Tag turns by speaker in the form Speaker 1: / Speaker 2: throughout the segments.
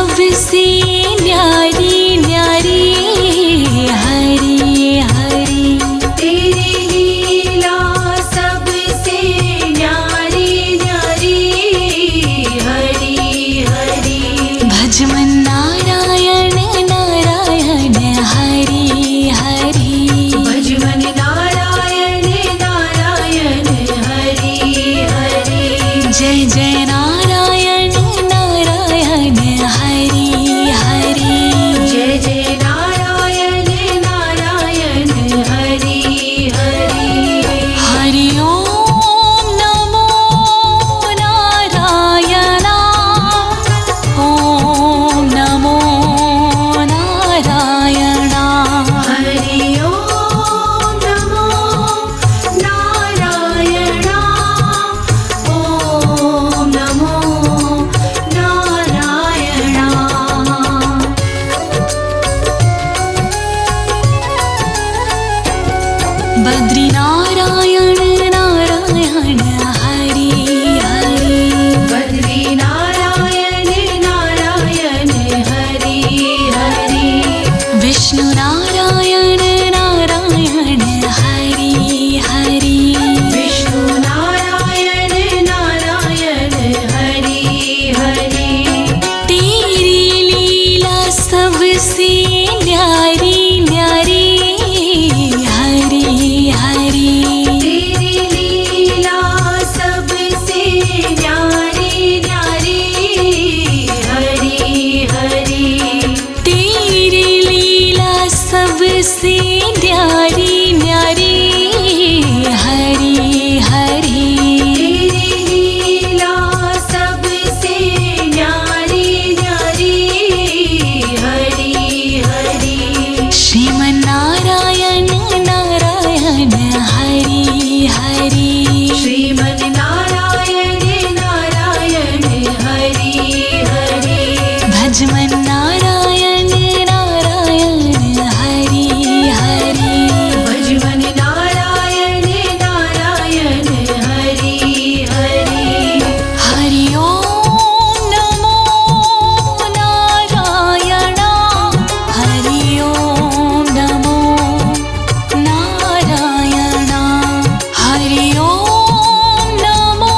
Speaker 1: सबसे न्यारी न्यारी हरी हरी।
Speaker 2: तेरी लीला सबसे न्यारी न्यारी हरी हरी।
Speaker 1: भज मन नारायण नारायण हरी हरी।
Speaker 2: भज मन नारायण नारायण हरी हरी।
Speaker 1: जय जय नारायण नारायण हरी हरी।
Speaker 2: जय जय नारायण नारायण हरी हरी।
Speaker 1: हरि ओम नमो नारायण। ओम नमो नारायण।
Speaker 2: हरि ओम नमो नारायण। ओम नमो नारायण।
Speaker 1: बद्री नारायण नारायण हरि हरि।
Speaker 2: बद्री नारायण नारायण हरि हरि।
Speaker 1: विष्णु नारायण नारायण हरि हरि।
Speaker 2: विष्णु नारायण नारायण हरि हरि।
Speaker 1: तेरी लीला सबसे न्यारी न्यारी हरि हरि।
Speaker 2: तेरी लीला सबसे न्यारी न्यारी हरि हरि।
Speaker 1: तेरी लीला सबसे न्यारी न्यारी हरि हरि।
Speaker 2: तेरी लीला सबसे न्यारी न्यारी हरि हरि।
Speaker 1: श्रीमन नारायण नारायण हरि हरि।
Speaker 2: श्रीमन नारायण नारायण हरि हरि।
Speaker 1: भज मन नारायण नारायण हरि हरि।
Speaker 2: भज मन नारायण नारायण हरि हरि।
Speaker 1: हरि ओम नमो नारायण। हरि ओम नमो नारायण। हरि ओम नमो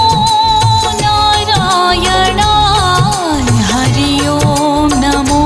Speaker 1: नारायण। हरि ओम नमो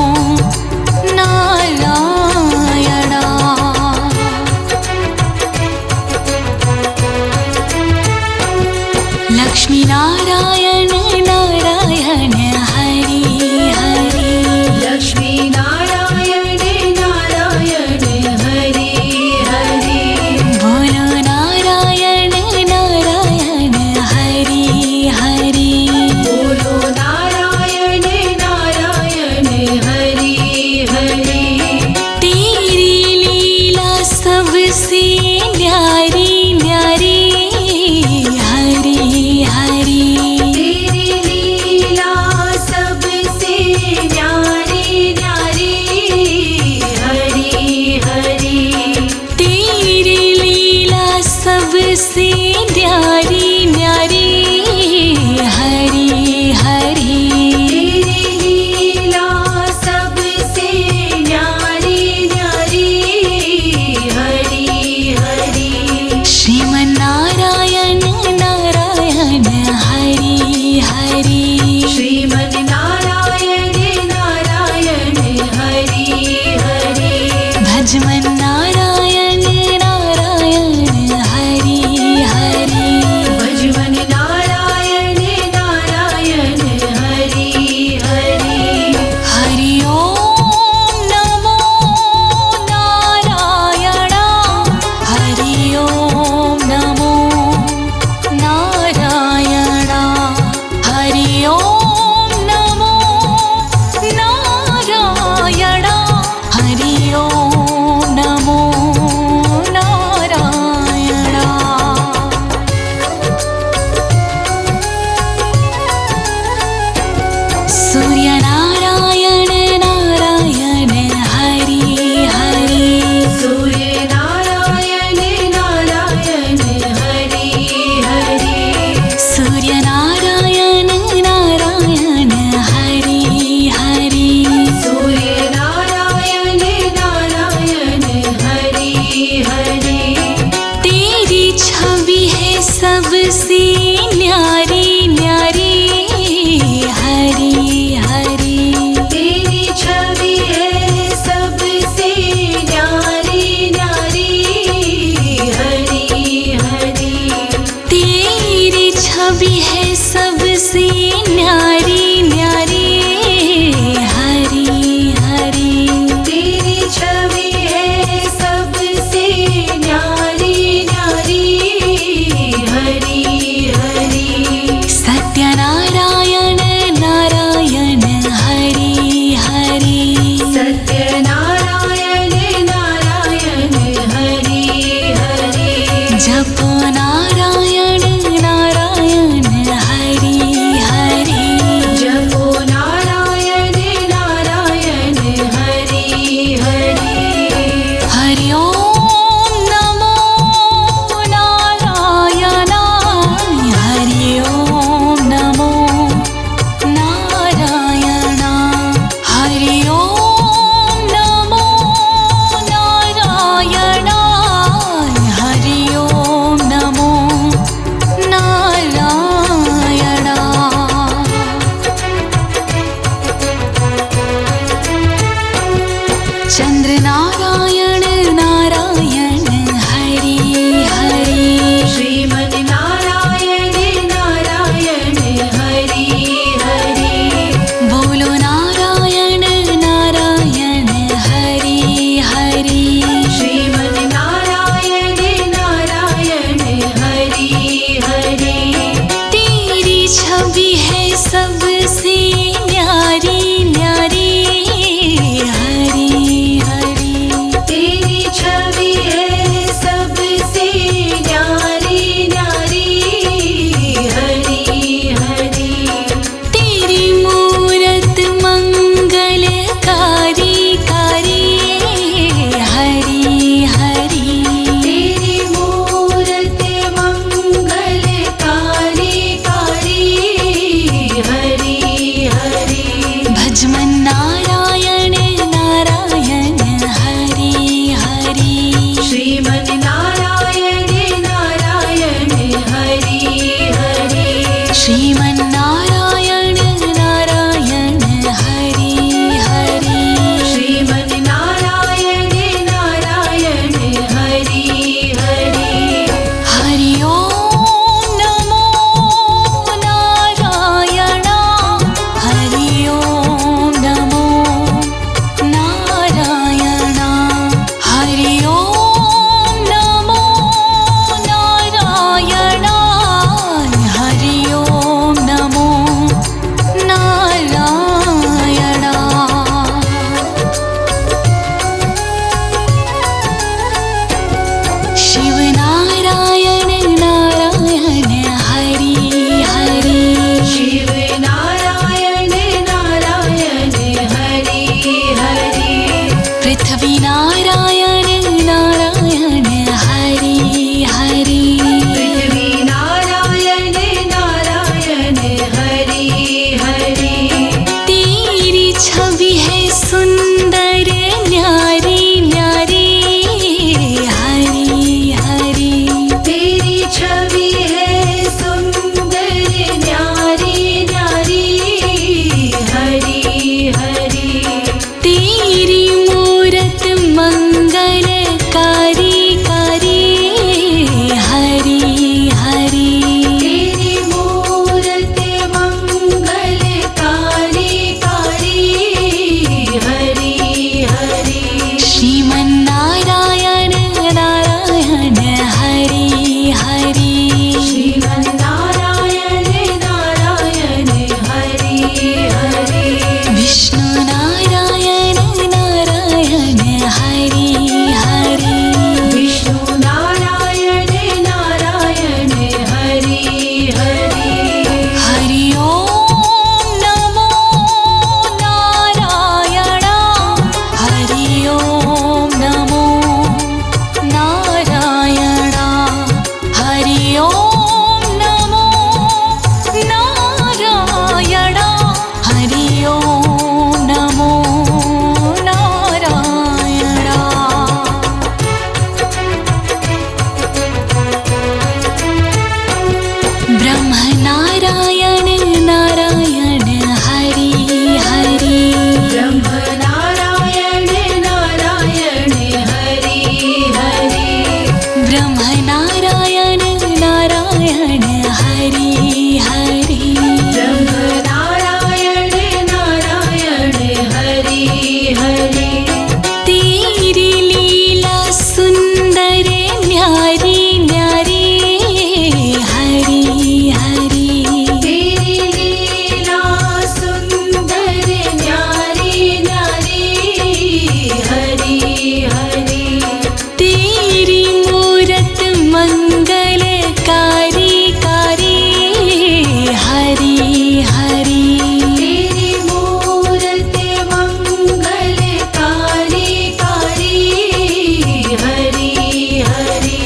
Speaker 2: हरि
Speaker 1: तेरी लीला सुंदर न्यारी न्यारी हरि हरि
Speaker 2: तेरी लीला सुंदर न्यारी न्यारी हरि हरि
Speaker 1: तेरी मूरत मंगलकारी कारी हरि हरि
Speaker 2: तेरी मूरत मंगलकारी कारी हरि हरि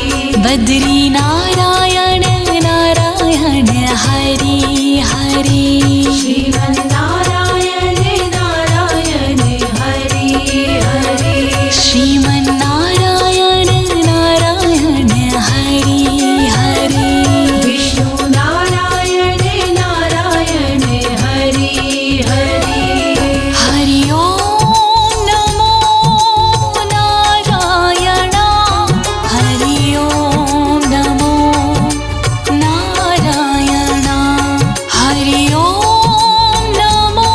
Speaker 1: बद्री नारायण नारायण हरि हरि
Speaker 2: श्रीमन्नारायण नारायण हरि हरि
Speaker 1: श्रीमन्नारायण नारायण हरि हरि
Speaker 2: विष्णु नारायण नारायण हरि हरि
Speaker 1: हरि ओम नमो नारायण हरि ओम नमो नारायण हरि ओम नमो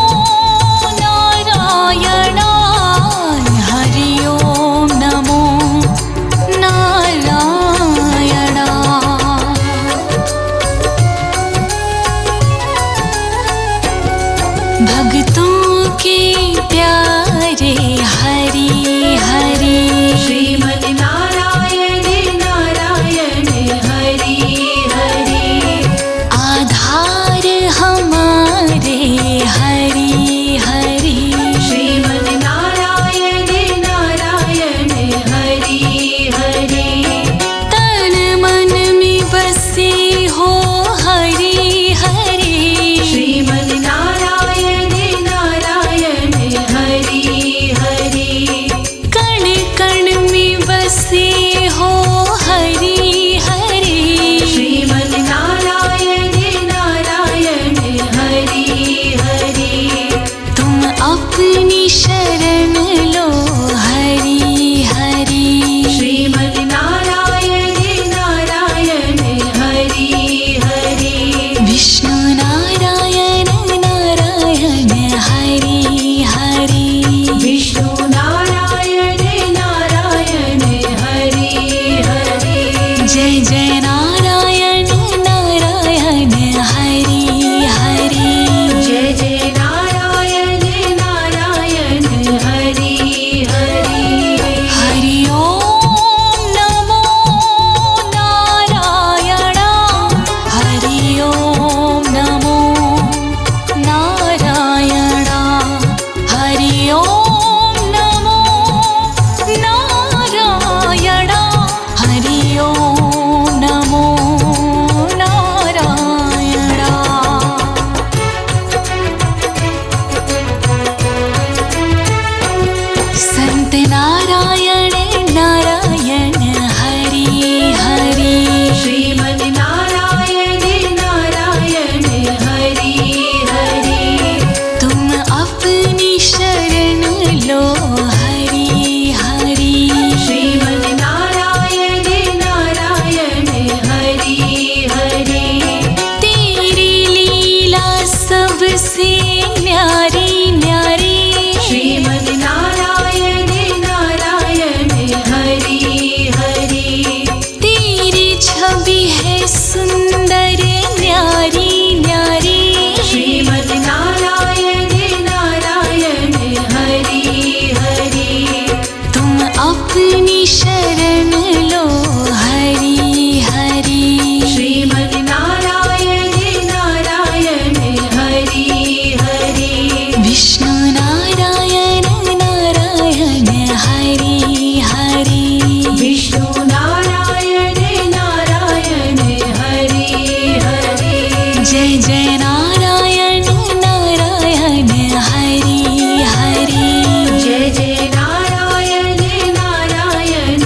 Speaker 1: नारायण हरि ओम नमो नारायण भक्तों के प्यारे हरि हरि
Speaker 2: श्रीमन्नारायण नारायण हरि हरि
Speaker 1: आधार हमारे हरि हरि
Speaker 2: श्रीमन्नारायण नारायण हरि हरि
Speaker 1: तन मन में बसे हो हरि हरि
Speaker 2: श्रीमन्नारायण नारायण हरि हरि
Speaker 1: कण कण में बसे हो हरि हरि
Speaker 2: श्रीमन्नारायण नारायण हरि हरि
Speaker 1: तुम अपनी शरण लो हरि हरि
Speaker 2: श्रीमन्नारायण नारायण हरि हरि
Speaker 1: विष्णु नारायण नारायण हरि हरि
Speaker 2: विष्णु नारायण नारायण हरि हरि
Speaker 1: जय जय नारायण नारायण हरि हरि
Speaker 2: जय जय नारायण नारायण हरि हरि
Speaker 1: हरि ओम नमो नारायण हरि ओम नमो नारायण हरि ओम नमो नारायण हरि ओम नमो नारायण संत नारायण नारायण हरि हरि
Speaker 2: श्रीमन्नारायण नारायण हरि हरि
Speaker 1: तुम अपनी शरण लो हरि हरि
Speaker 2: श्रीमन्नारायण नारायण हरि हरि
Speaker 1: तेरी लीला सबसे न्यारी न्यारी
Speaker 2: श्रीमन्नारायण नारायण हरि हरि
Speaker 1: तेरी छवि है सुंदर न्यारी न्यारी
Speaker 2: श्रीमन्नारायण नारायण हरि हरि
Speaker 1: तुम अपनी शरण लो हरि हरि
Speaker 2: श्रीमन्नारायण नारायण हरि हरि
Speaker 1: विष्णु नारायण नारायण हरि हरि
Speaker 2: विष्णु नारायण नारायण हरि हरि
Speaker 1: जय जय नारायण नारायण हरि हरि
Speaker 2: जय जय नारायण नारायण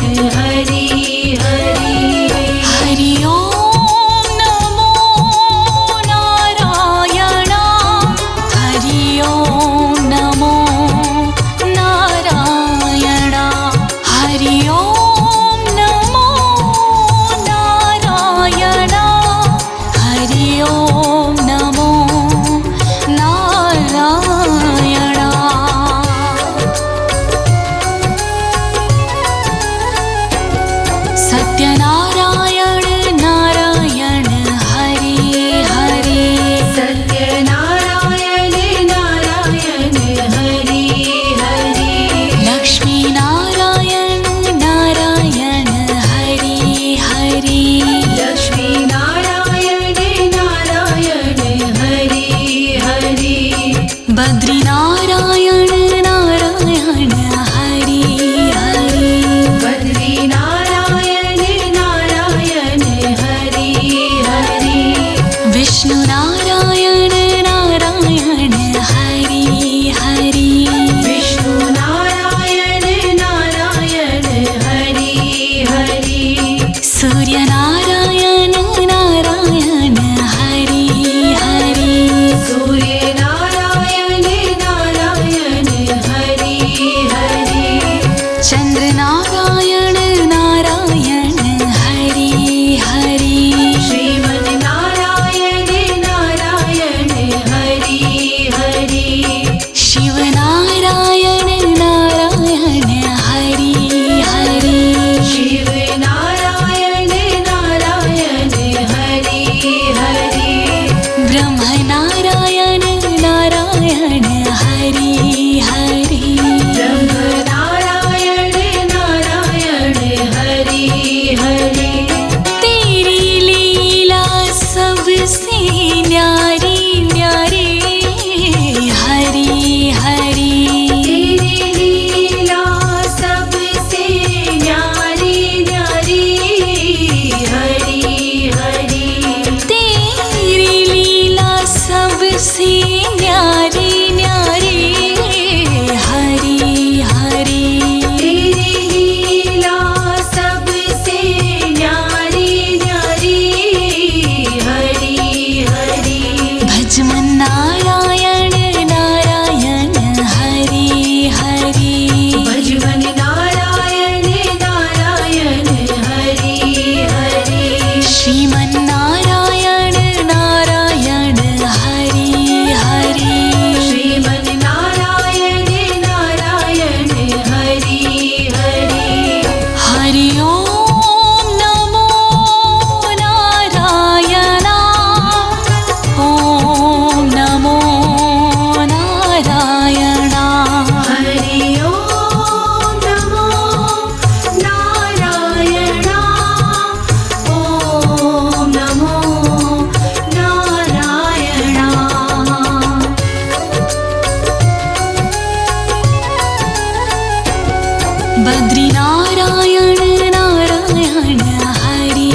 Speaker 1: बद्री नारायण नारायण हरि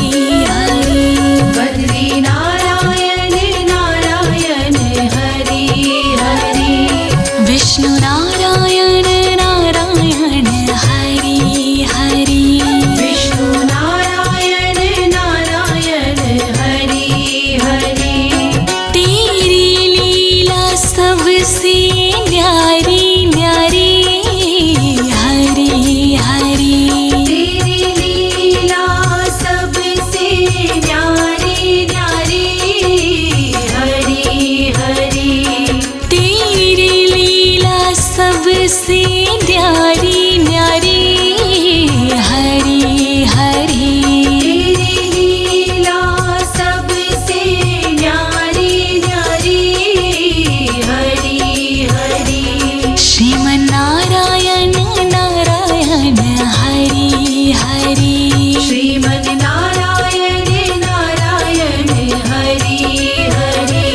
Speaker 1: हरि
Speaker 2: बद्री नारायण नारायण हरि हरि
Speaker 1: विष्णु नारायण नारायण हरि हरि
Speaker 2: विष्णु नारायण नारायण हरि हरि
Speaker 1: तेरी लीला सबसे न्यारी न्यारी हरि हरि
Speaker 2: तेरी लीला सबसे न्यारी न्यारी हरि हरि
Speaker 1: तेरी लीला सबसे न्यारी न्यारी हरि हरि
Speaker 2: तेरी लीला सबसे न्यारी न्यारी हरि हरि
Speaker 1: श्रीमन्नारायण नारायण हरि हरि
Speaker 2: श्रीमन् नारायण नारायण हरि हरि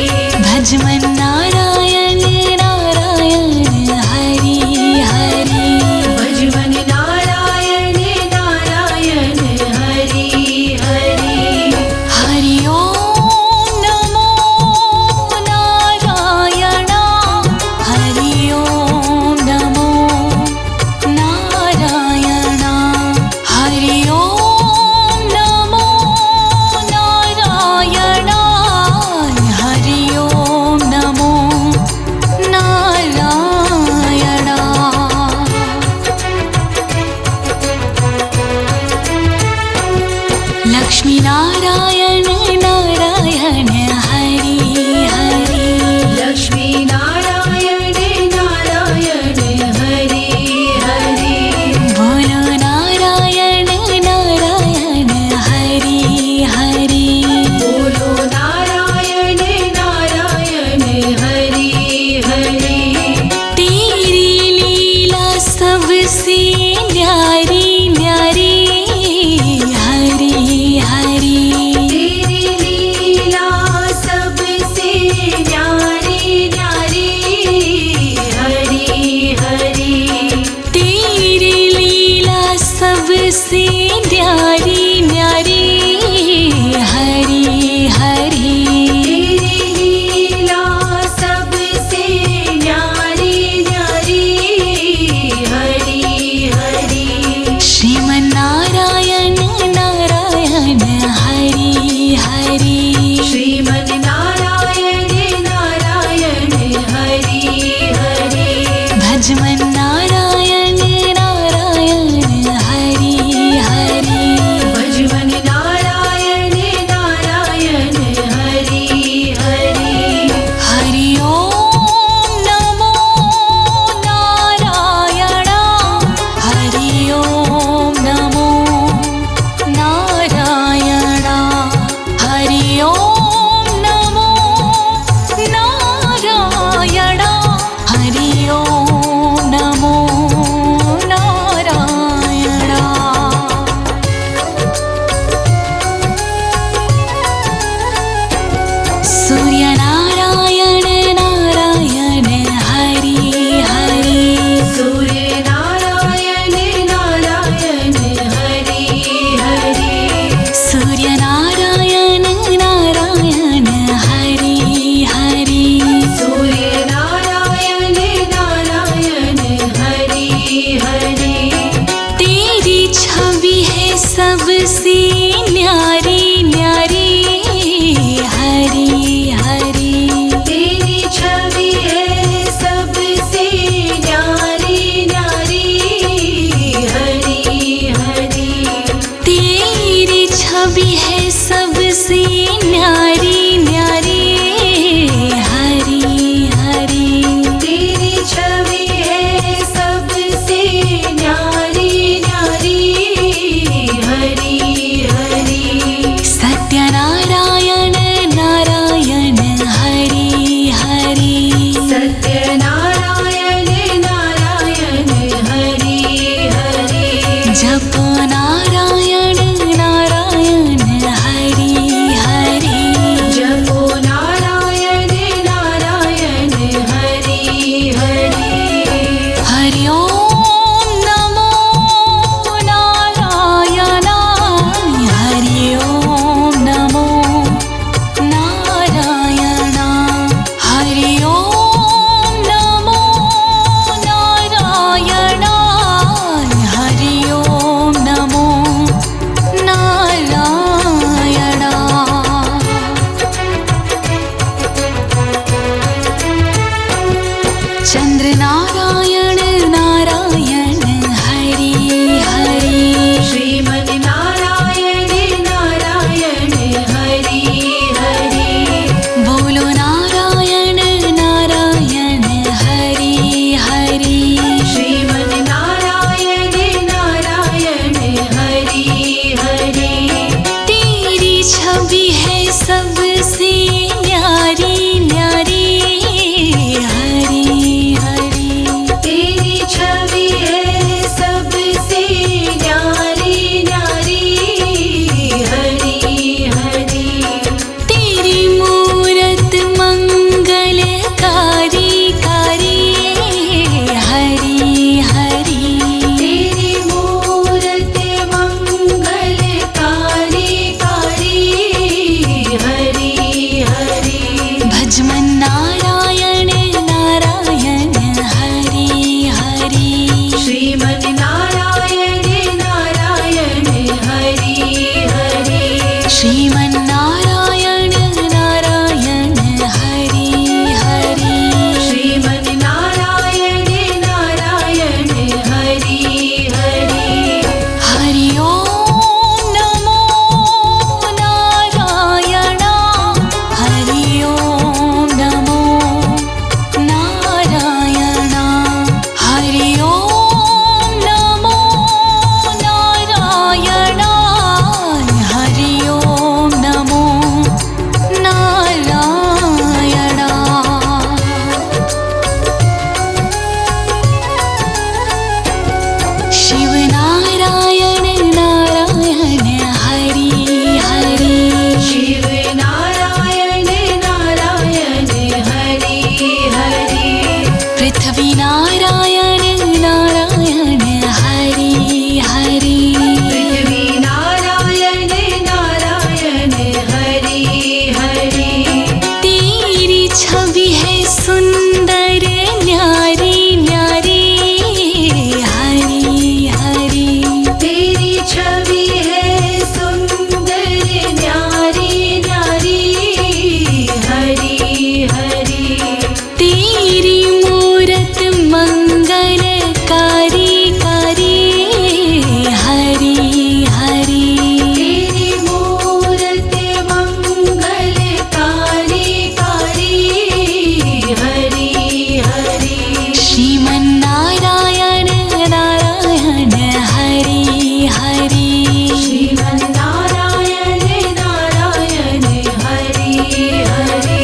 Speaker 1: भजमन्नारायण नारायण हरि हरि
Speaker 2: भजमन् नारायण नारायण हरि हरि
Speaker 1: हरि ओम नमो नारायण हरि ओम नमो नारायण हरि ओम नमो नारायण हरि ओम नमो नारायण लक्ष्मी नारायण नारायण हरि हरि
Speaker 2: लक्ष्मी नारायण नारायण हरि हरि
Speaker 1: बोलो नारायण नारायण हरि हरि
Speaker 2: बोलो नारायण नारायण हरि हरि
Speaker 1: तेरी लीला सबसे न्यारी न्यारी हरि हरि
Speaker 2: तेरी लीला सबसे न्यारी न्यारी हरि हरि
Speaker 1: तेरी लीला सबसे न्यारी न्यारी हरि हरि
Speaker 2: तेरी लीला सबसे न्यारी न्यारी हरि हरि
Speaker 1: श्रीमन्नारायण नारायण हरि हरि
Speaker 2: श्रीमन् नारायण नारायण हरि हरि
Speaker 1: भजमन्नारायण नारायण हरि हरि
Speaker 2: भजमन् नारायण नारायण हरि हरि
Speaker 1: हरि ओम नमो नारायण हरि ओम नमो नारायण हरि ओम नमो नारायण हरि ओम नमो नारायण सूर्यनारायण नारायण हरि हरि
Speaker 2: सूर्य नारायण नारायण हरि हरि
Speaker 1: सूर्यनारायण नारायण हरि हरि
Speaker 2: सूर्य नारायण नारायण हरि हरि
Speaker 1: तेरी छवि है सबसे न्यारी न्यारी हरि हरि
Speaker 2: तेरी छवि है सबसे न्यारी न्यारी हरि हरि
Speaker 1: तेरी छवि है सबसे न्यारी न्यारी हरि हरि
Speaker 2: तेरी छवि है सबसे न्यारी न्यारी हरि हरि श्रीमन् नारायण नारायण हरि हरि
Speaker 1: श्रीमन्नारायण नारायण हरि हरि
Speaker 2: श्रीमन् नारायण नारायण हरि हरि
Speaker 1: हरि ओम नमो नारायण हरि ओम नमो नारायण हरि ओम नमो नारायण हरि ओम नमो नारायण शिव नारायण नारायण हरि हरि
Speaker 2: शिव नारायण नारायण हरि हरि
Speaker 1: पृथ्वी नारायण नारायण हरि हरि
Speaker 2: पृथ्वी नारायण नारायण हरि हरि
Speaker 1: तेरी छवि है सुंदर न्यारी न्यारी हरि हरि
Speaker 2: तेरी छवि है सुंदर न्यारी न्यारी हरि हरि
Speaker 1: तेरी मूरत मंगलकारी कारी हरि हरि
Speaker 2: तेरी मूरत मंगलकारी कारी हरि हरि
Speaker 1: श्रीमन्नारायण नारायण हरि हरि
Speaker 2: श्रीमन् नारायण नारायण हरि हरि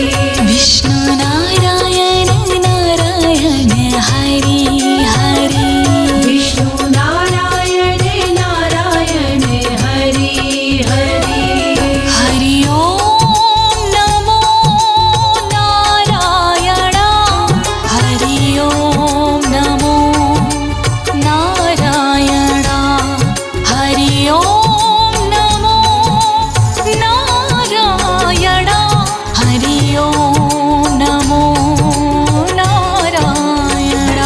Speaker 1: विष्णु नारायण नारायण हरि हरि
Speaker 2: विष्णु नारायण नारायण हरि हरि
Speaker 1: हरि ओम नमो नारायण हरि ओम नमो नारायण हरि ओम नमो नारायण हरि ओम नमो नारायण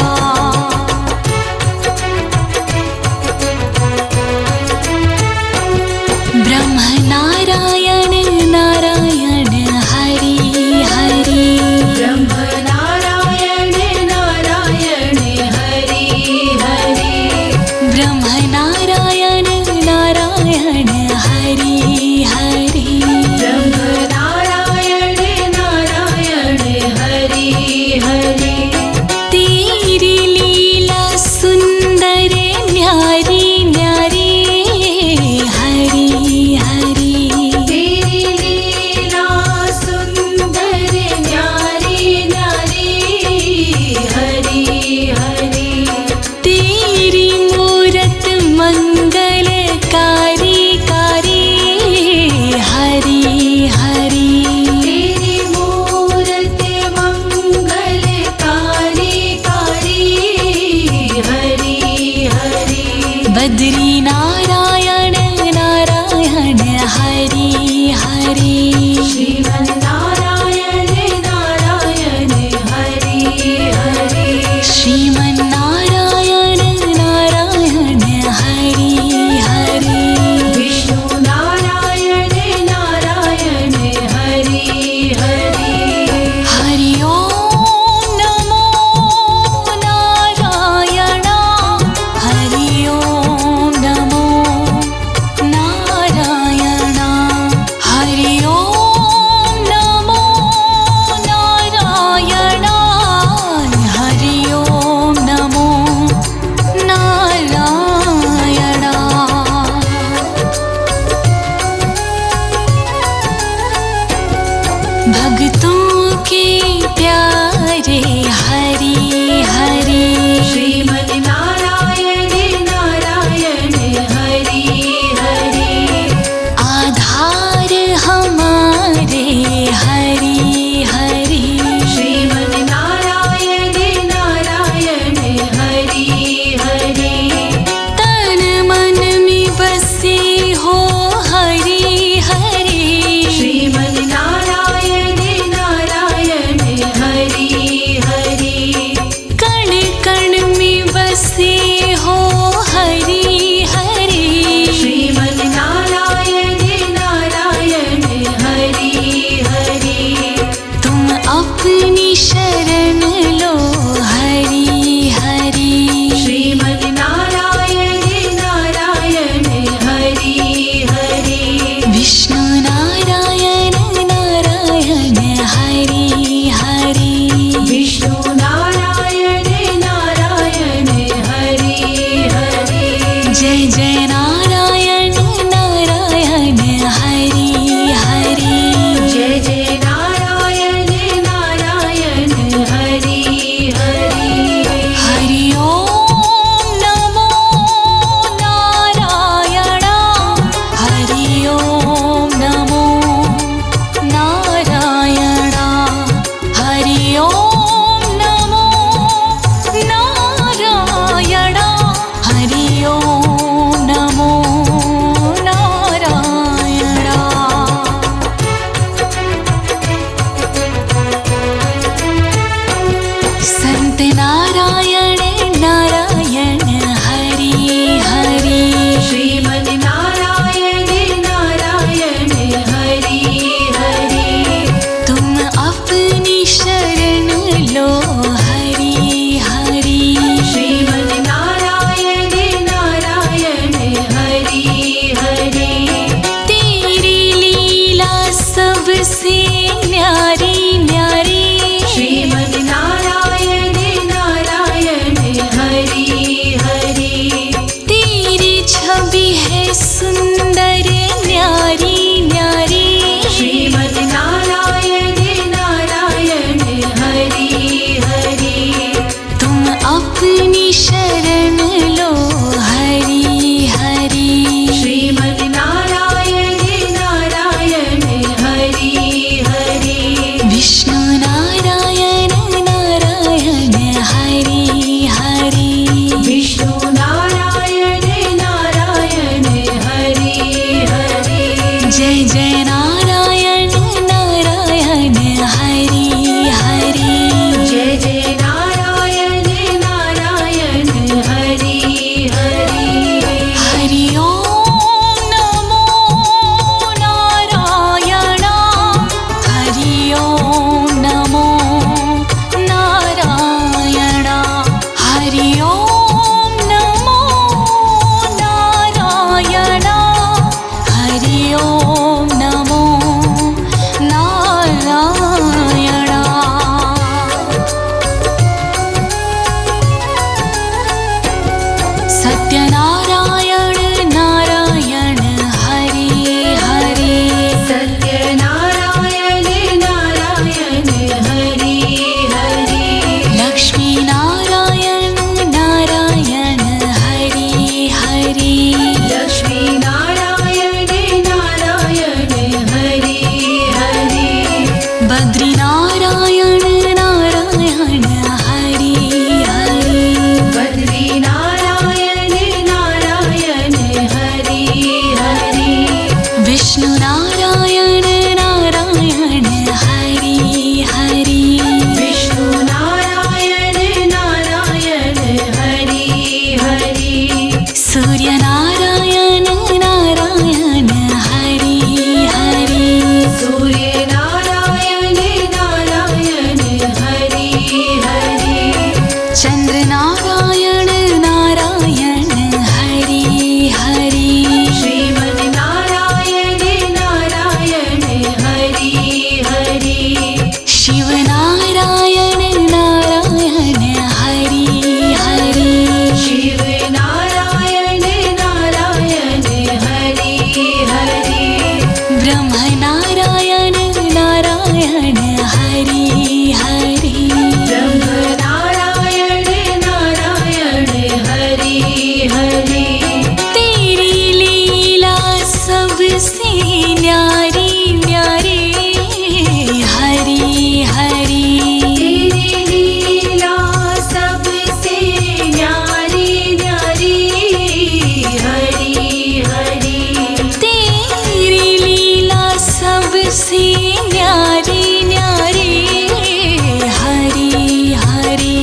Speaker 1: ब्रह्म नारायण नारायण हरि हरि
Speaker 2: ब्रह्म नारायण नारायण हरि हरि
Speaker 1: ब्रह्म नारायण नारायण हरि हरि
Speaker 2: ब्रह्म नारायण नारायण हरि हरि
Speaker 1: तेरी लीला सुंदर न्यारी न्यारी हरि हरि
Speaker 2: तेरी लीला सुंदर न्यारी न्यारी हरि हरि
Speaker 1: तेरी मूरत मंगलकारी कारी हरि हरि
Speaker 2: तेरी मूरत मंगलकारी कारी हरि हरि
Speaker 1: बद्री नारायण नारायण हरि हरि
Speaker 2: श्रीमन् नारायण नारायण हरि हरि
Speaker 1: श्रीमन्नारायण नारायण हरि हरि
Speaker 2: विष्णु नारायण नारायण हरि हरि
Speaker 1: हरि ओम नमो नारायण हरि ओम नमो नारायण हरि ओम सबसे न्यारी न्यारी
Speaker 2: श्रीमन नारायण नारायण हरि हरि
Speaker 1: तेरी छवि है सुंदर न्यारी न्यारी
Speaker 2: श्रीमन नारायण नारायण हरि हरि
Speaker 1: तुम अपनी शरण लो हरि हरि
Speaker 2: श्रीमन नारायण नारायण हरि हरि
Speaker 1: विष्णु नारायण नारायण हरि हरि
Speaker 2: विष्णु नारायण नारायण हरि हरि
Speaker 1: जय जय नारायण नारायण हरि हरि
Speaker 2: जय जय नारायण नारायण हरि हरि
Speaker 1: हरि ओम नमो नारायण हरि ओम नमो नारायण हरि ओम नमो नारायण हरि ओम नमो नारायण सत्यनारायण नारायण हरि हरि
Speaker 2: सत्यनारायण नारायण हरि हरि
Speaker 1: लक्ष्मी नारायण नारायण हरि हरि
Speaker 2: लक्ष्मी नारायण नारायण हरि हरि
Speaker 1: बद्री नारायण नारायण हरि हरि
Speaker 2: बद्री नारायण नारायण हरि हरि
Speaker 1: विष्णु नारायण नारायण हरि हरि
Speaker 2: विष्णु नारायण नारायण हरि हरि
Speaker 1: सूर्य नारायण नारायण हरि हरि
Speaker 2: सूर्य नारायण नारायण हरि हरि
Speaker 1: चंद्र नारायण नारायण हरि हरि
Speaker 2: श्रीमन नारायण नारायण हरि हरि
Speaker 1: शिव नारायण नारायण हरि हरि
Speaker 2: शिव नारायण नारायण हरि हरि
Speaker 1: ब्रह्म नारायण नारायण हरि हरि
Speaker 2: ब्रह्म नारायण नारायण हरि हरि
Speaker 1: तेरी लीला सबसे न्यारी न्यारी हरि हरि
Speaker 2: तेरी लीला सबसे न्यारी न्यारी हरि हरि
Speaker 1: तेरी लीला सबसे न्यारी न्यारी हरि हरि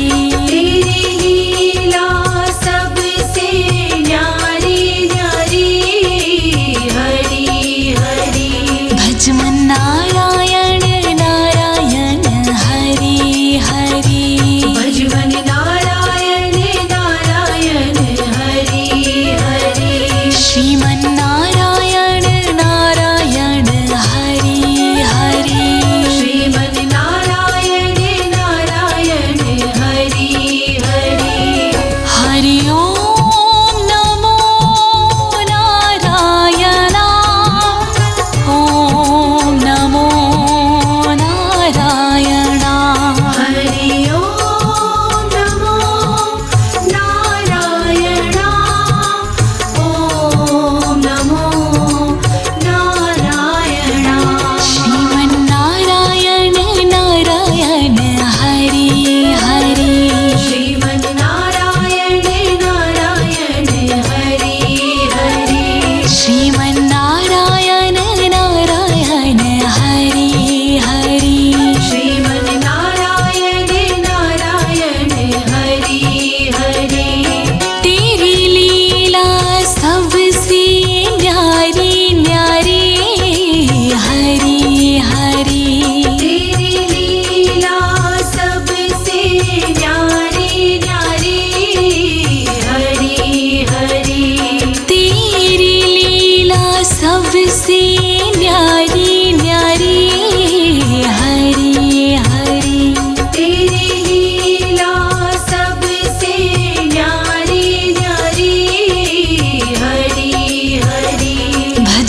Speaker 2: तेरी लीला सबसे न्यारी न्यारी हरि हरि
Speaker 1: भजमन नारायण नारायण हरि हरि
Speaker 2: भजवन नारायण नारायण हरि हरि
Speaker 1: श्रीमन नारायण नारायण हरि हरि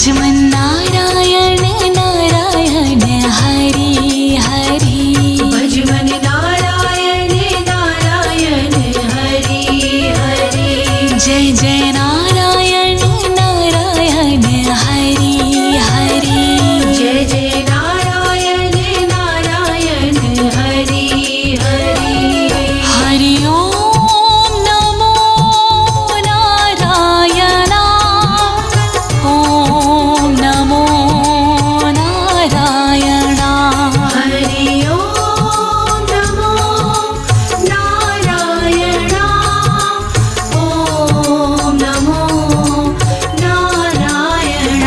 Speaker 1: भजमन नारायण नारायण हरि हरि
Speaker 2: भजमन नारायण नारायण हरि हरि
Speaker 1: जय जय नारायण नारायण हरि हरि
Speaker 2: जय जय नारायण नारायण हरि हरि
Speaker 1: हरि ओम नमो नारायण ओम नमो नारायण
Speaker 2: हरि ओम नमो नारायण ओम नमो नारायण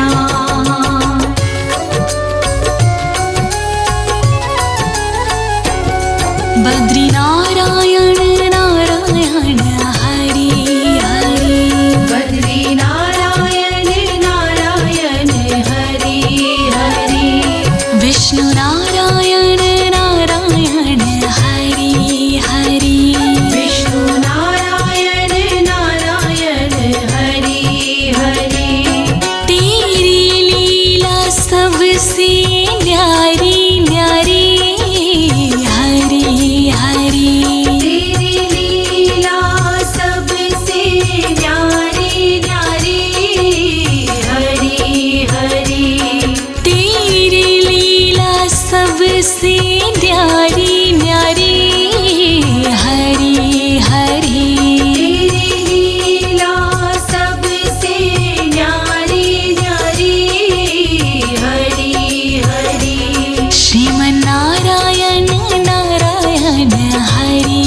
Speaker 1: बद्री नारायण नारायण हरि हरि
Speaker 2: बद्री नारायण नारायण हरि हरि
Speaker 1: विष्णु नारायण नारायण हरि हरि
Speaker 2: विष्णु नारायण नारायण हरि हरि
Speaker 1: तेरी लीला सबसे न्यारी न्यारी हरि हरि
Speaker 2: तेरी लीला सबसे न्यारी न्यारी हरि हरि
Speaker 1: तेरी लीला सबसे न्यारी न्यारी हरि हरि
Speaker 2: तेरी लीला सबसे न्यारी न्यारी हरि हरि
Speaker 1: श्रीमन नारायण नारायण हरि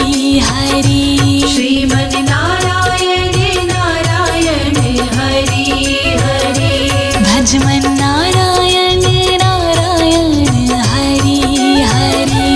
Speaker 1: हरि
Speaker 2: श्रीमन नारायण नारायण हरि हरि
Speaker 1: भजमन नारायण नारायण हरि हरि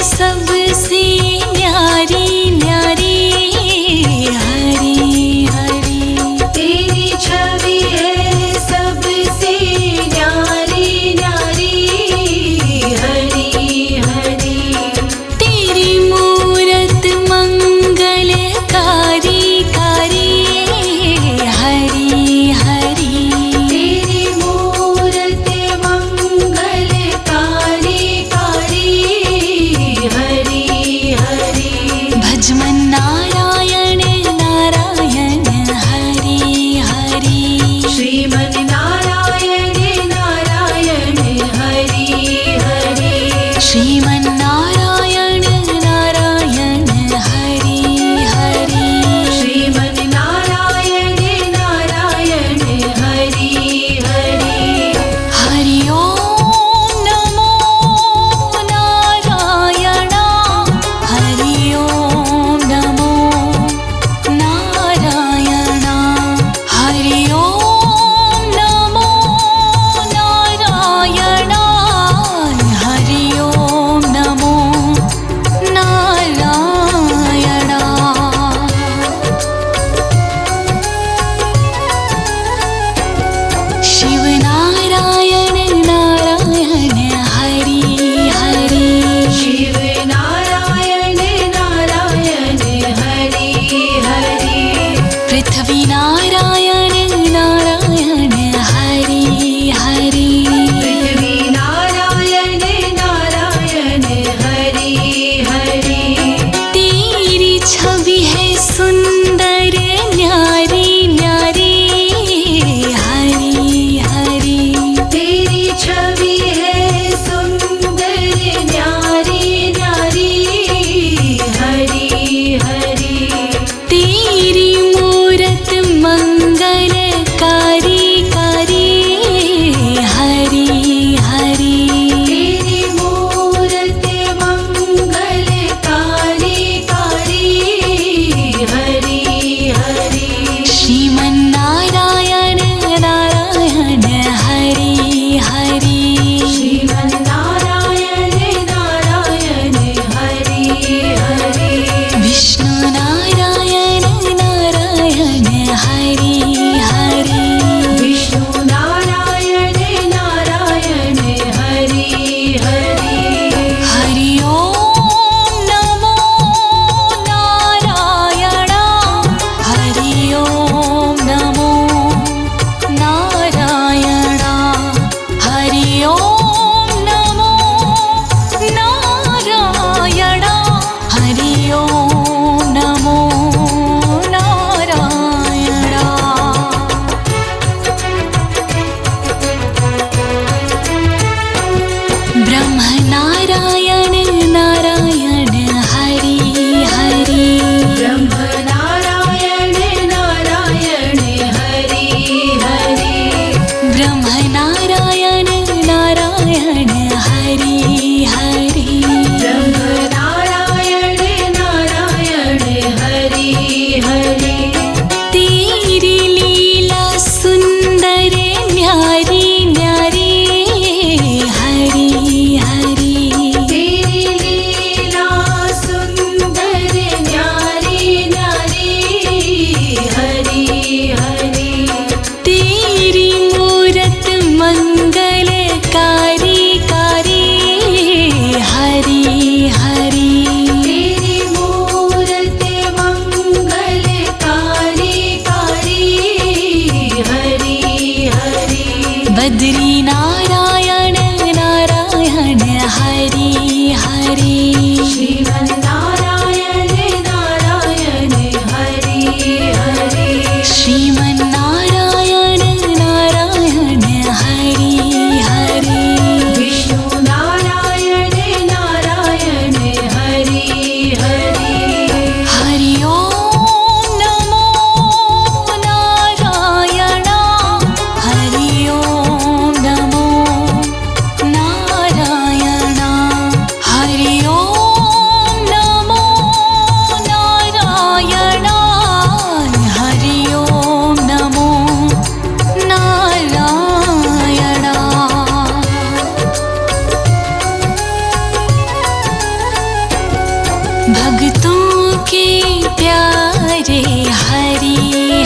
Speaker 1: सबसे न्यारी न्यारी हरी हरी।
Speaker 2: तेरी छवि है सबसे न्यारी न्यारी हरी हरी।
Speaker 1: तेरी मूरत मंगलकारी कारी हरी हरी।
Speaker 2: तेरी मूरत मंगलकारी कारी हरी हरी।
Speaker 1: भजमन नारायण नारायण हरी हरी।
Speaker 2: श्रीमन नारायण नारायण हरि हरि।
Speaker 1: श्रीमन नारायण नारायण हरी हरी।
Speaker 2: श्रीमन नारायण नारायण हरि हरि।
Speaker 1: हरि ओम नमो नारायण। हरि ओम नमो नारायण। हरि ओम नमो नारायण। हरि ओम नमो भक्तों के प्यारे हरि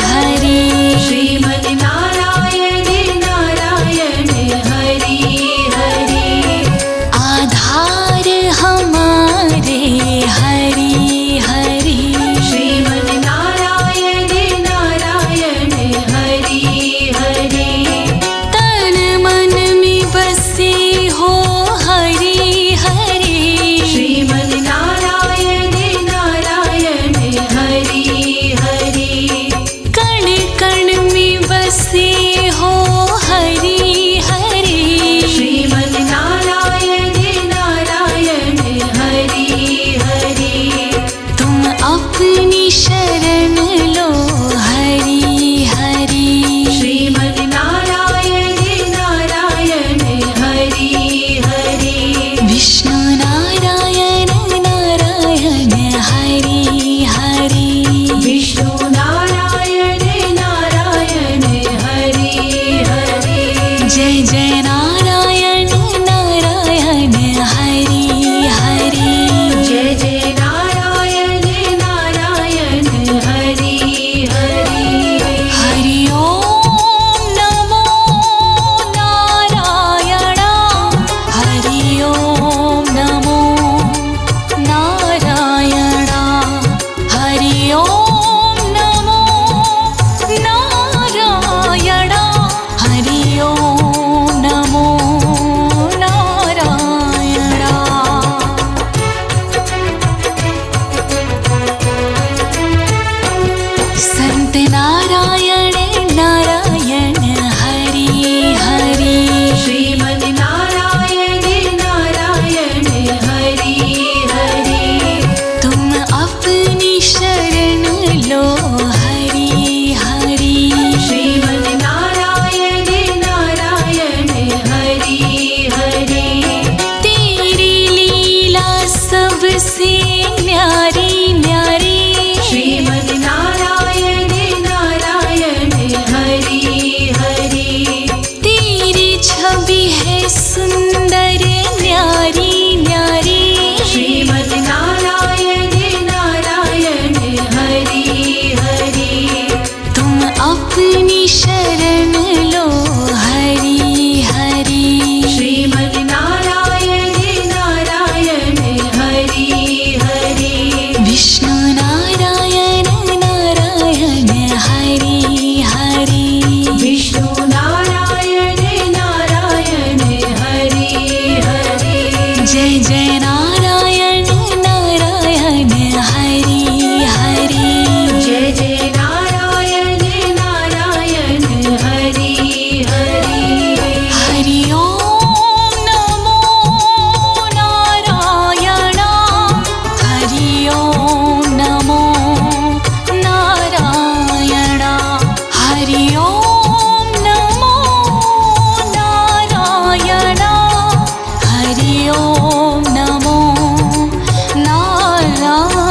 Speaker 1: हरि
Speaker 2: श्रीमन नारायण नारायण हरि हरि
Speaker 1: आधार हमारे हरि हरि
Speaker 2: श्रीमन नारायण नारायण हरि हरि
Speaker 1: तन मन में बसे हो हरि हरि
Speaker 2: श्रीमन नारायण नारायण हरि हरि
Speaker 1: कण कण में बसे हो हरि हरि
Speaker 2: श्रीमन नारायण नारायण हरि हरि
Speaker 1: तुम अपनी शरण लो हरि हरि
Speaker 2: श्रीमन नारायण नारायण हरि हरि
Speaker 1: विष्णु नारायण नारायण हरि हरि
Speaker 2: विष्णु नारायण नारायण हरि हरि
Speaker 1: जय जय नारायण नारायण हरि हरि
Speaker 2: जय जय नारायण नारायण हरि हरि
Speaker 1: हरि ओम नमो नारायण हरि ओम नमो नारायण हरि ओम नमो नारायण हरि ओम नमो नारायण संत नारायण नारायण हरि हरि
Speaker 2: श्रीमन नारायण नारायण हरि हरि
Speaker 1: तुम अपनी शरण लो हरि हरि
Speaker 2: श्रीमन नारायण नारायण हरि हरि
Speaker 1: तेरी लीला सबसे न्यारी न्यारी
Speaker 2: श्रीमन नारायण नारायण हरि हरि
Speaker 1: तेरी छवि है सुंदर न्यारी न्यारी
Speaker 2: श्रीमन नारायण नारायण हरि हरि
Speaker 1: तुम अपनी शरण लो हरि हरि
Speaker 2: श्रीमन नारायण नारायण हरि हरि
Speaker 1: विष्णु नारायण नारायण हरि हरि
Speaker 2: विष्णु नारायण नारायण हरि हरि
Speaker 1: जय जय नारायण नारायण हरि हरि
Speaker 2: जय जय नारायण नारायण हरि हरि
Speaker 1: हरि ओम नमो नारायण हरि ओम नमो नारायण हरि ओम नमो नारायण हरि ओम नमो नारायण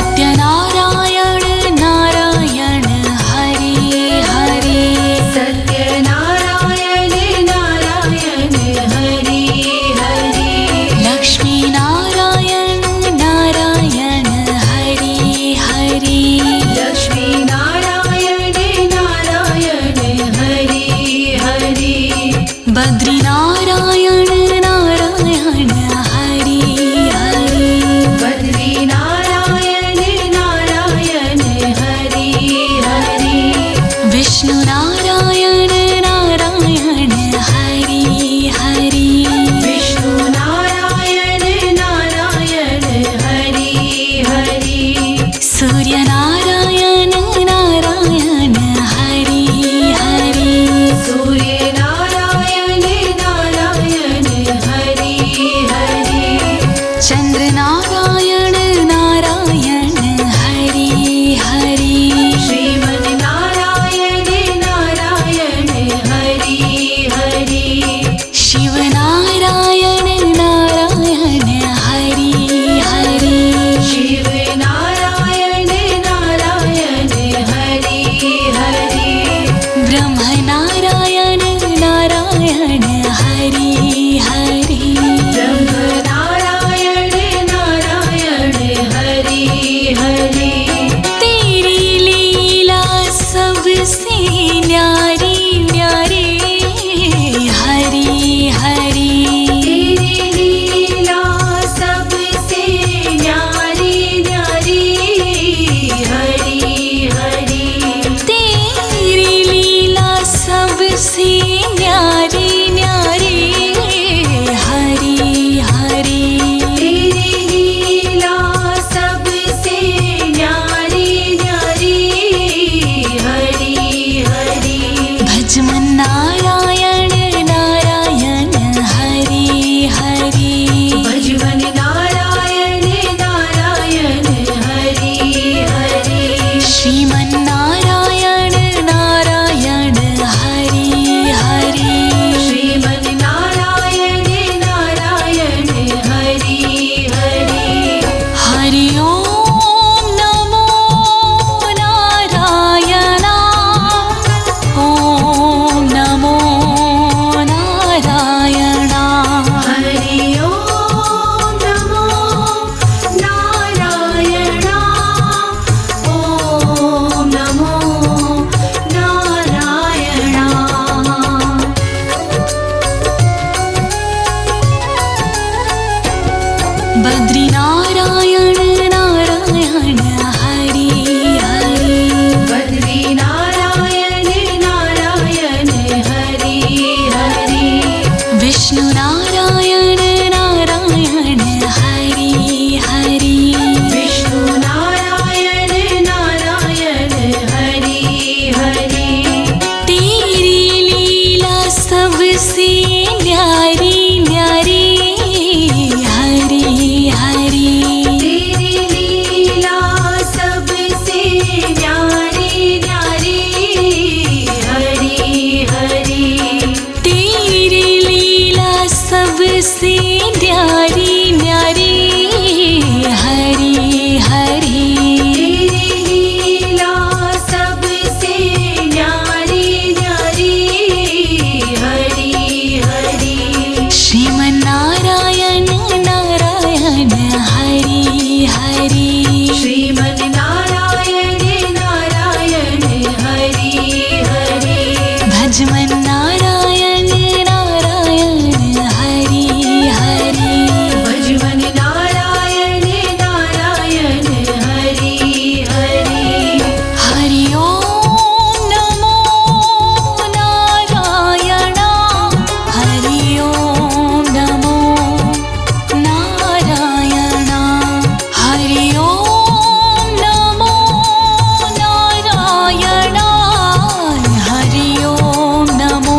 Speaker 1: सत्यनारायण नारायण हरि हरि
Speaker 2: सत्यनारायण नारायण हरि हरि
Speaker 1: लक्ष्मी नारायण नारायण हरि हरि
Speaker 2: लक्ष्मी नारायण नारायण हरि हरि
Speaker 1: बद्री नारायण नारायण हरि हरि
Speaker 2: बद्री नारायण नारायण हरि हरि
Speaker 1: विष्णु नारायण नारायण हरि हरि
Speaker 2: विष्णु नारायण नारायण हरि हरि
Speaker 1: सूर्य नारायण नारायण हरि हरि
Speaker 2: सूर्य नारायण नारायण
Speaker 1: सबसे न्यारी न्यारी हरि हरि
Speaker 2: तेरी लीला सबसे न्यारी न्यारी हरि हरि
Speaker 1: भजमन नारायण नारायण हरि हरि
Speaker 2: भजमन नारायण नारायण हरि हरि
Speaker 1: श्रीमन नारायण नारायण हरि हरि
Speaker 2: श्रीमन नारायण नारायण हरि हरि
Speaker 1: हरि ओम नमो नारायण ओम नमो नारायण
Speaker 2: हरि ओम नमो नारायण ओम नमो नारायण
Speaker 1: बद्री नारायण नारायण हरि हरि
Speaker 2: बद्री नारायण नारायण हरि हरि
Speaker 1: विष्णु नारायण नारायण हरि हरि
Speaker 2: विष्णु नारायण नारायण हरि हरि
Speaker 1: तेरी लीला सबसे न्यारी न्यारी हरि हरि
Speaker 2: तेरी लीला सबसे न्यारी न्यारी हरि हरि
Speaker 1: तेरी लीला सबसे न्यारी न्यारी हरि हरि
Speaker 2: तेरी लीला सबसे न्यारी न्यारी हरि हरि
Speaker 1: श्रीमन नारायण नारायण हरि हरि
Speaker 2: श्रीमन नारायण नारायण हरि हरि
Speaker 1: भजमन नारायण नारायण हरि हरि
Speaker 2: भजमन नारायण नारायण हरि हरि
Speaker 1: हरि ओम नमो नारायण हरि ओम नमो नारायण हरि ओम नमो नारायण हरि ओम नमो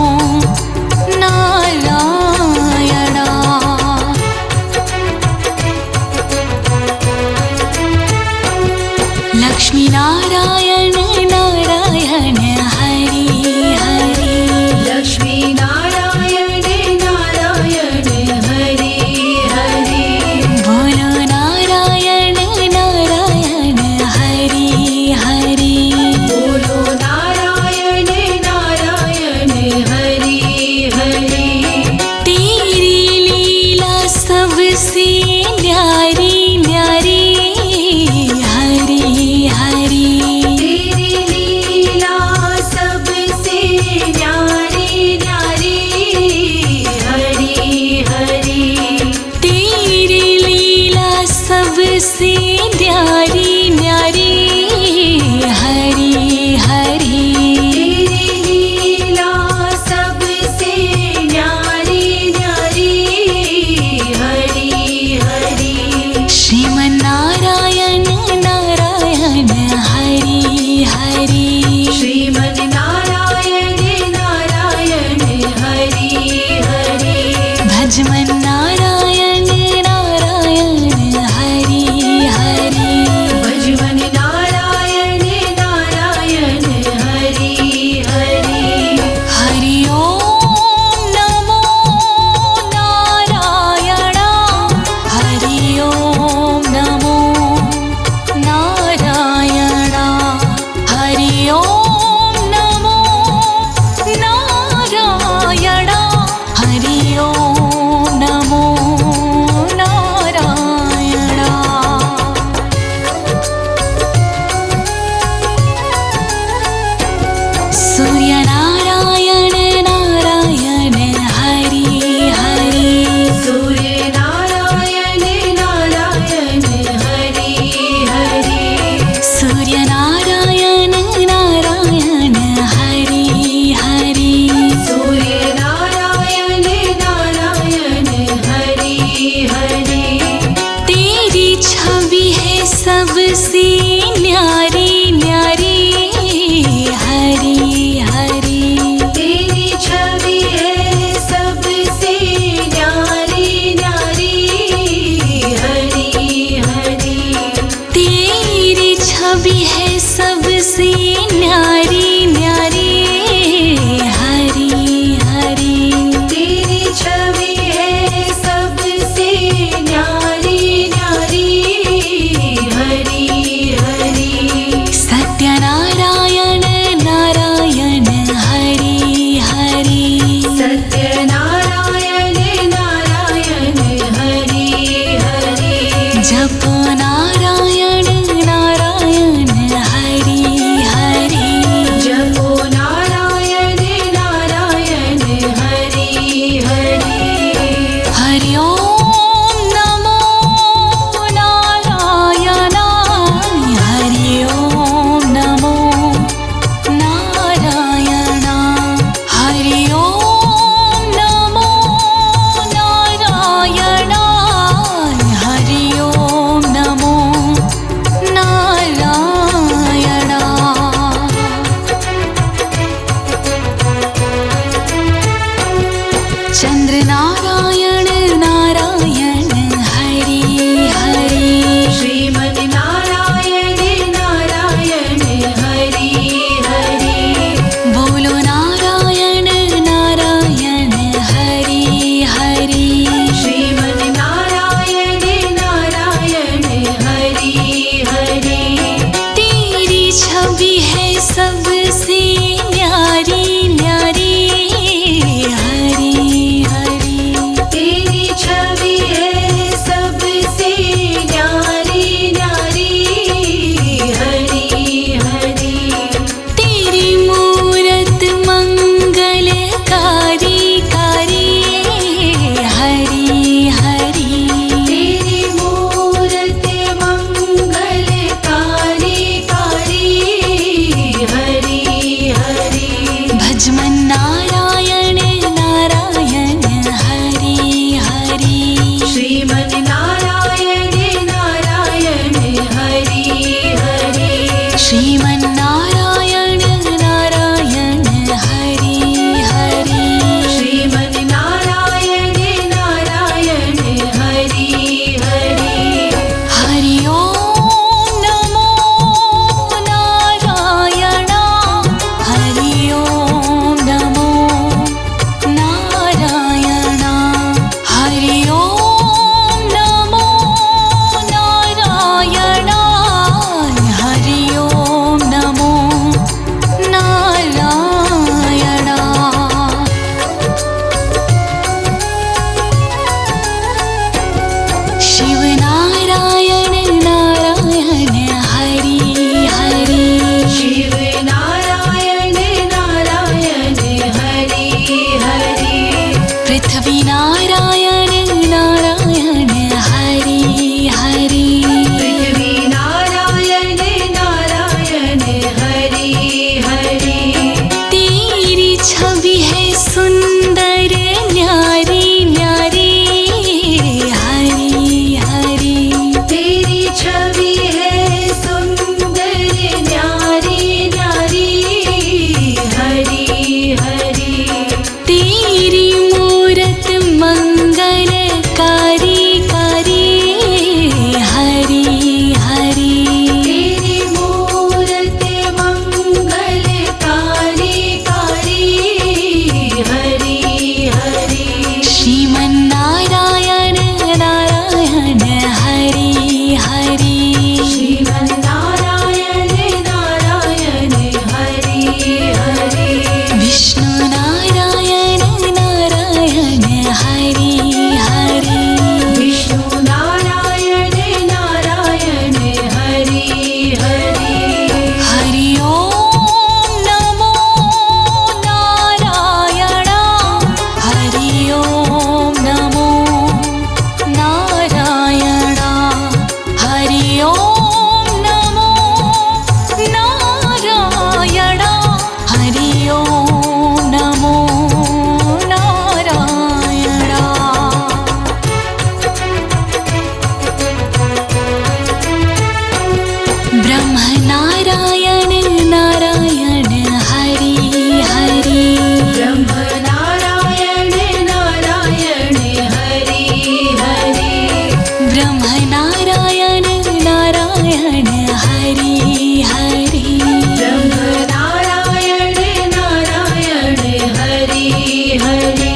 Speaker 2: हरि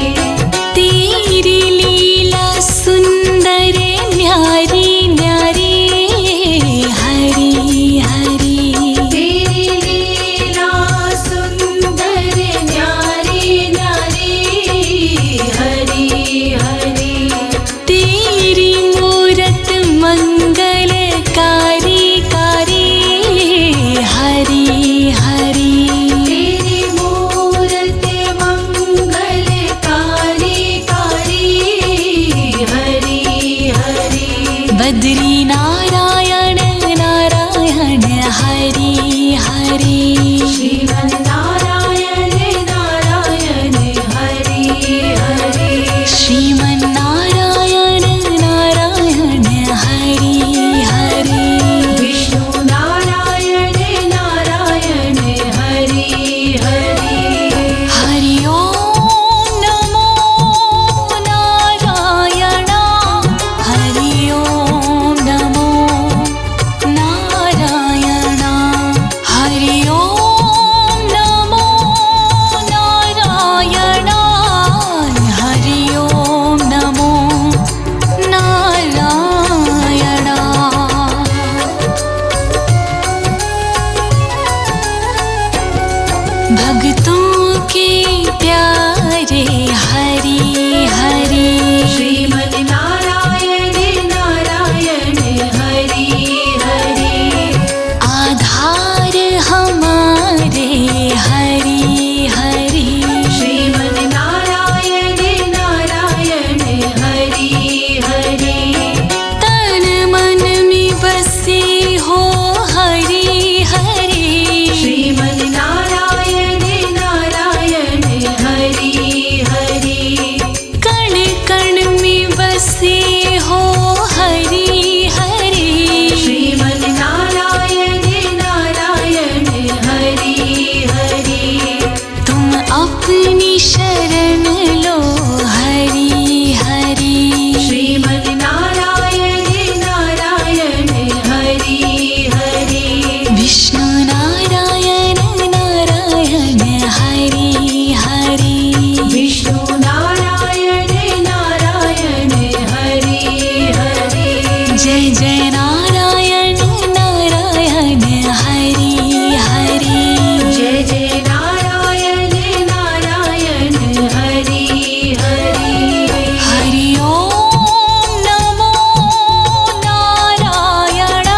Speaker 1: तेरी लीला सुंदर न्यारी न्यारी हरि हरि
Speaker 2: तेरी लीला सुंदर न्यारी न्यारी हरि हरि
Speaker 1: तेरी मूरत मंगलकारी कारी हरि हरि
Speaker 2: तेरी मूरत मंगलकारी कारी हरि हरि
Speaker 1: बद्री नारायण नारायण हरि हरि
Speaker 2: श्रीमन नारायण नारायण हरि हरि
Speaker 1: श्रीमन नारायण नारायण हरि हरि
Speaker 2: विष्णु नारायण नारायण हरि हरि
Speaker 1: हरि ओम नमो नारायण हरि ओम नमो नारायण हरि ओम नमो नारायण हरि ओम नमो नारायण भक्तों के प्यारे हरि हरि
Speaker 2: श्रीमन नारायण नारायण हरि हरि
Speaker 1: आधार हमारे हरि हरि
Speaker 2: श्रीमन नारायण नारायण हरि हरि
Speaker 1: तन मन में बसे हो हरि हरि
Speaker 2: श्रीमन नारायण नारायण हरि हरि
Speaker 1: कण कण में बसे हो हरि हरि
Speaker 2: श्रीमन नारायण नारायण हरि हरि
Speaker 1: तुम अपनी शरण लो हरि हरि
Speaker 2: श्रीमन नारायण नारायण हरि हरि
Speaker 1: विष्णु नारायण नारायण हरि हरि
Speaker 2: विष्णु नारायण नारायण हरि हरि
Speaker 1: जय जय नारायण नारायण हरि हरि
Speaker 2: जय जय नारायण नारायण हरि हरि
Speaker 1: हरि ओम नमो नारायण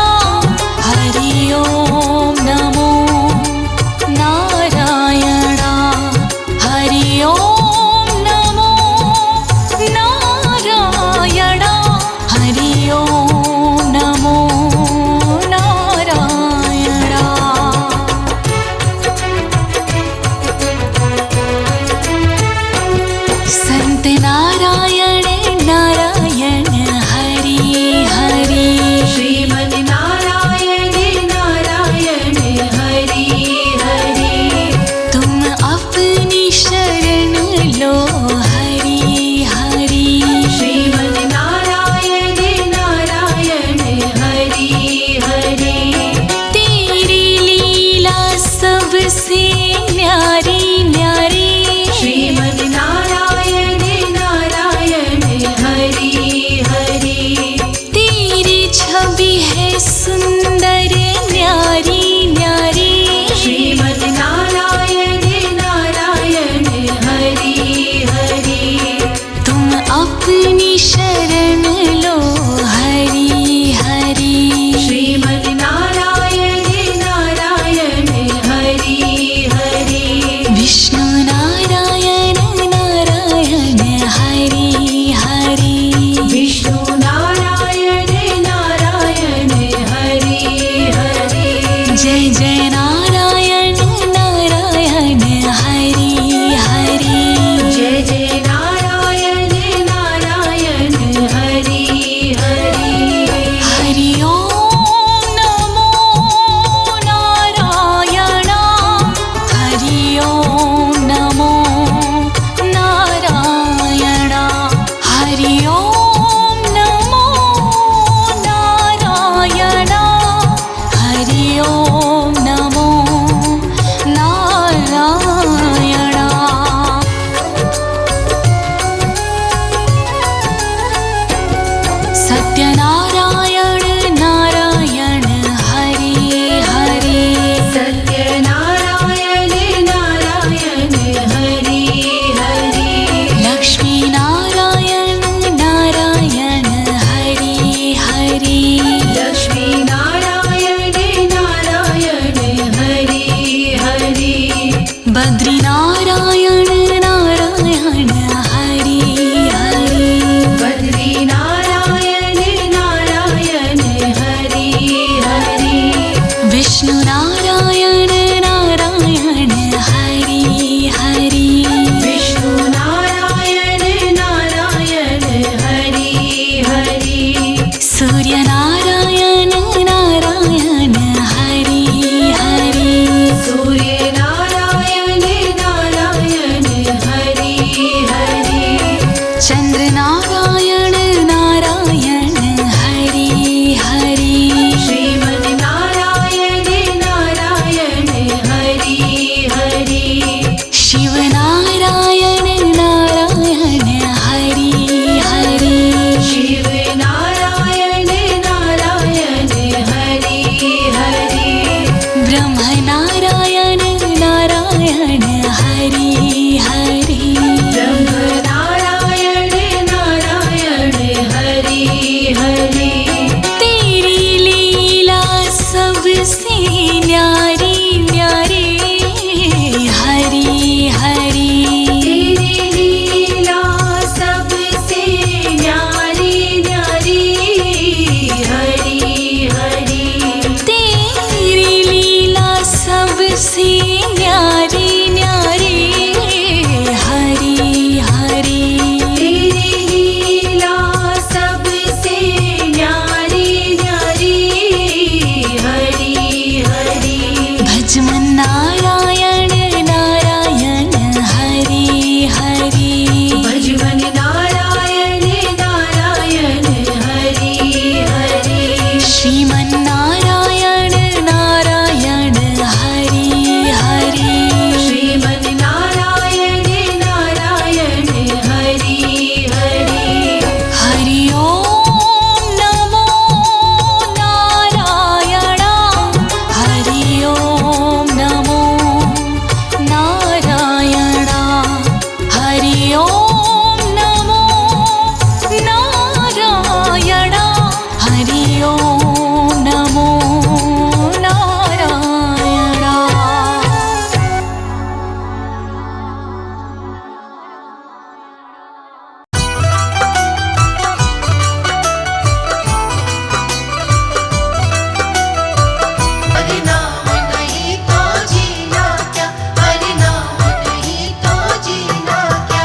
Speaker 1: हरि ओम नमो नारायण हरि ओम नमो नारायण हरि ओम नमो नारायण संत नारायण नारायण हरि हरि
Speaker 2: श्रीमन नारायण नारायण हरि हरि
Speaker 1: तुम अपनी शरण लो हरि हरि
Speaker 2: श्रीमन नारायण नारायण हरि हरि
Speaker 1: तेरी लीला सबसे न्यारी न्यारी
Speaker 2: श्रीमन नारायण नारायण हरि हरि
Speaker 1: तेरी छवि है सुंदर न्यारी न्यारी
Speaker 2: श्रीमन नारायण नारायण हरि हरि
Speaker 1: तुम अपनी शरण लो हरि हरि
Speaker 2: श्रीमन नारायण नारायण हरि हरि
Speaker 1: विष्णु नारायण नारायण हरि हरि
Speaker 2: विष्णु नारायण नारायण हरि हरि
Speaker 1: जय जय नारायण नारायण हरि हरि
Speaker 2: जय जय नारायण नारायण हरि
Speaker 1: हरि ओम नमो नारायण हरि ओम नमो नारायण।
Speaker 2: हरि नाम नहीं तो जीना क्या, हरि नाम नहीं तो जीना क्या।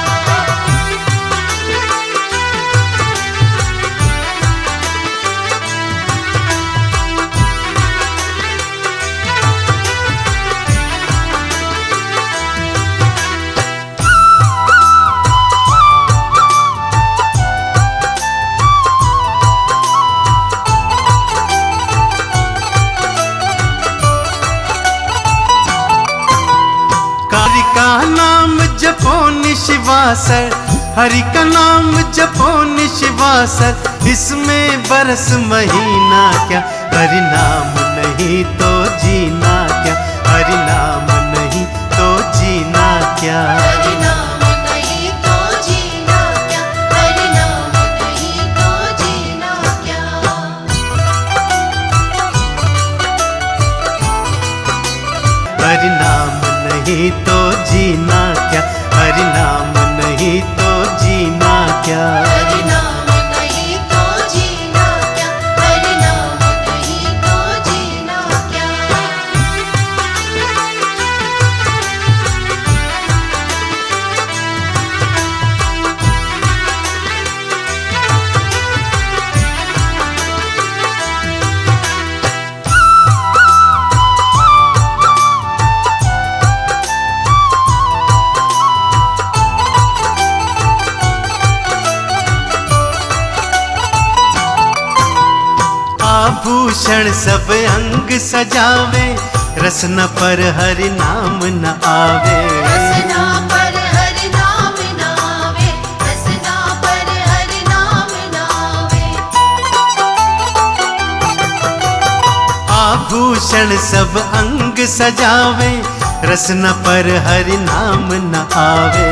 Speaker 3: हरि का नाम जपो निशिवासर, हरि का नाम जपो निशिवासर, इसमें बरस महीना क्या, हरि नाम नहीं तो जीना क्या, हरि नाम नहीं तो जीना क्या।
Speaker 2: हरि नाम नहीं तो जीना क्या, हरि नाम नहीं तो जीना क्या।
Speaker 3: हरि नाम नहीं तो जीना क्या, हरि नाम नहीं तो जीना क्या।
Speaker 2: हरि नाम नहीं तो जीना क्या, हरि नाम नहीं तो जीना क्या।
Speaker 3: आभूषण सब अंग सजावे, रसना पर हरि नाम न आवे।
Speaker 2: रसना पर हरि नाम न आवे, रसना पर हरि नाम न आवे।
Speaker 3: आभूषण सब अंग सजावे, रसना पर हरि नाम न आवे।